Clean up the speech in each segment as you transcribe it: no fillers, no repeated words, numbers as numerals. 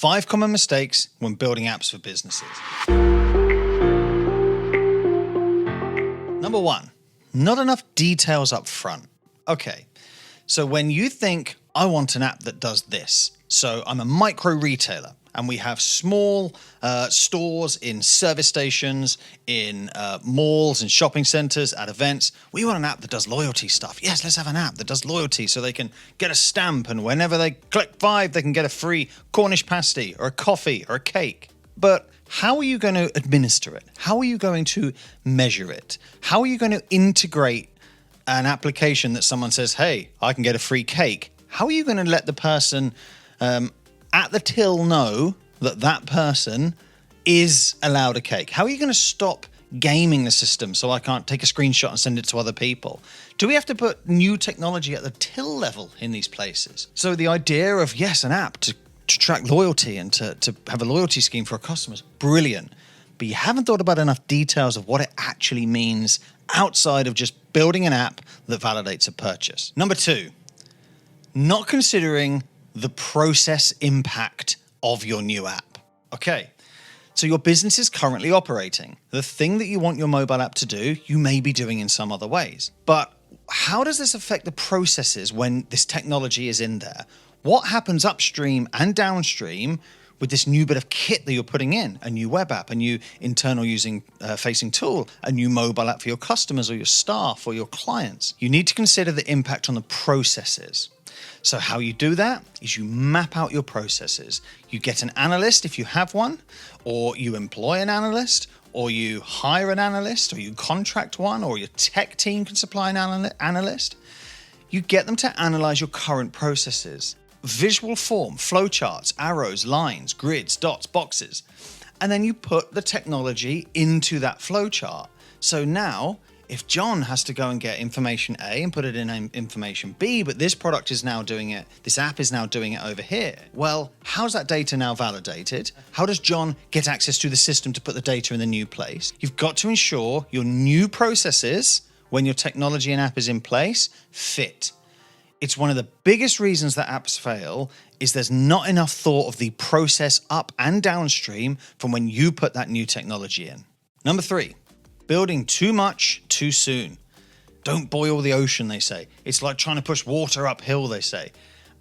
5 common mistakes when building apps for businesses. Number 1, not enough details up front. Okay, so when you think, I want an app that does this. So I'm a micro retailer and we have small stores in service stations, in malls and shopping centers, at events. We want an app that does loyalty stuff. Yes, let's have an app that does loyalty so they can get a stamp, and whenever they click 5, they can get a free Cornish pasty or a coffee or a cake. But how are you going to administer it? How are you going to measure it? How are you going to integrate an application that someone says, hey, I can get a free cake? How are you going to let the person at the till know that that person is allowed a cake? How are you going to stop gaming the system so I can't take a screenshot and send it to other people? Do we have to put new technology at the till level in these places? So the idea of, yes, an app to track loyalty and to have a loyalty scheme for our customers, brilliant. But you haven't thought about enough details of what it actually means outside of just building an app that validates a purchase. Number 2, not considering the process impact of your new app. Okay, so your business is currently operating. The thing that you want your mobile app to do, you may be doing in some other ways. But how does this affect the processes when this technology is in there? What happens upstream and downstream with this new bit of kit that you're putting in? A new web app, a new internal facing tool, a new mobile app for your customers or your staff or your clients. You need to consider the impact on the processes. So how you do that is you map out your processes. You get an analyst if you have one, or you employ an analyst, or you hire an analyst, or you contract one, or your tech team can supply an analyst. You get them to analyze your current processes. Visual form, flowcharts, arrows, lines, grids, dots, boxes. And then you put the technology into that flowchart. So now, if John has to go and get information A and put it in information B, but this product is now doing it, this app is now doing it over here, well, how's that data now validated? How does John get access to the system to put the data in the new place? You've got to ensure your new processes, when your technology and app is in place, fit. It's one of the biggest reasons that apps fail is there's not enough thought of the process up and downstream from when you put that new technology in. Number 3, building too much too soon. Don't boil the ocean, they say. It's like trying to push water uphill, they say.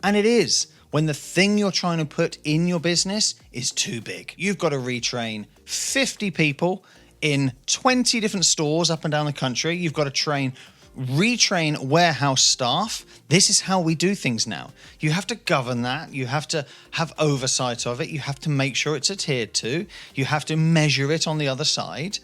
And it is when the thing you're trying to put in your business is too big. You've got to retrain 50 people in 20 different stores up and down the country. You've got to retrain warehouse staff. This is how we do things now. You have to govern that. You have to have oversight of it. You have to make sure it's adhered to. You have to measure it on the other side.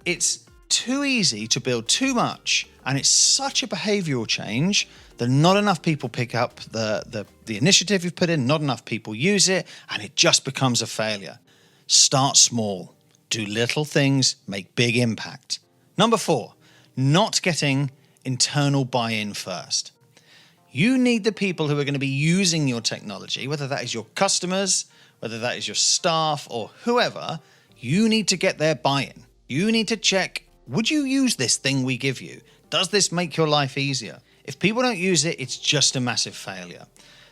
It's too easy to build too much, and it's such a behavioral change that not enough people pick up the initiative you've put in, not enough people use it, and it just becomes a failure. Start small. Do little things, make big impact. Number 4, not getting internal buy-in first. You need the people who are going to be using your technology, whether that is your customers, whether that is your staff or whoever, you need to get their buy-in. You need to check, would you use this thing we give you? Does this make your life easier? If people don't use it, it's just a massive failure.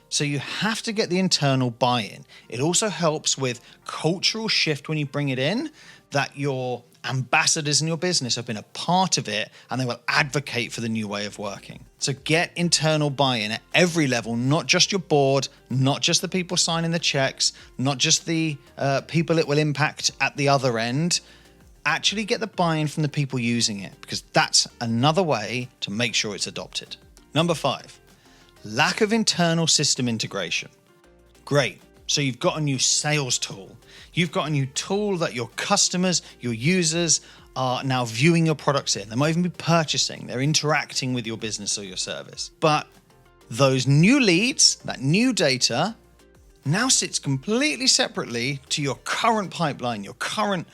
So you have to get the internal buy-in. It also helps with cultural shift when you bring it in, that your ambassadors in your business have been a part of it and they will advocate for the new way of working. So get internal buy-in at every level, not just your board, not just the people signing the checks, not just the people it will impact at the other end. Actually get the buy-in from the people using it, because that's another way to make sure it's adopted. Number 5, lack of internal system integration. Great. So you've got a new sales tool. You've got a new tool that your customers, your users are now viewing your products in. They might even be purchasing. They're interacting with your business or your service. But those new leads, that new data, now sits completely separately to your current pipeline, your current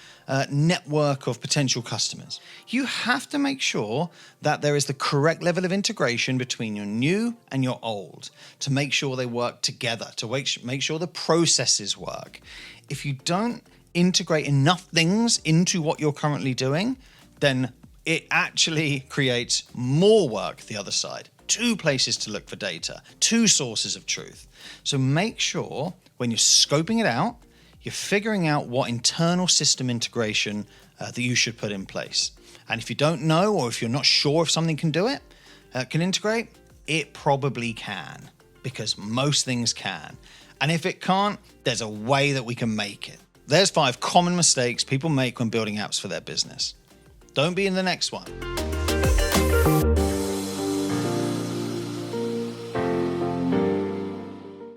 network of potential customers. You have to make sure that there is the correct level of integration between your new and your old to make sure they work together, to make sure the processes work. If you don't integrate enough things into what you're currently doing, then it actually creates more work the other side. two places to look for data, two sources of truth. So make sure when you're scoping it out, you're figuring out what internal system integration that you should put in place. And if you don't know, or if you're not sure if something can do it, can integrate, it probably can, because most things can. And if it can't, there's a way that we can make it. There's 5 common mistakes people make when building apps for their business. Don't be in the next one.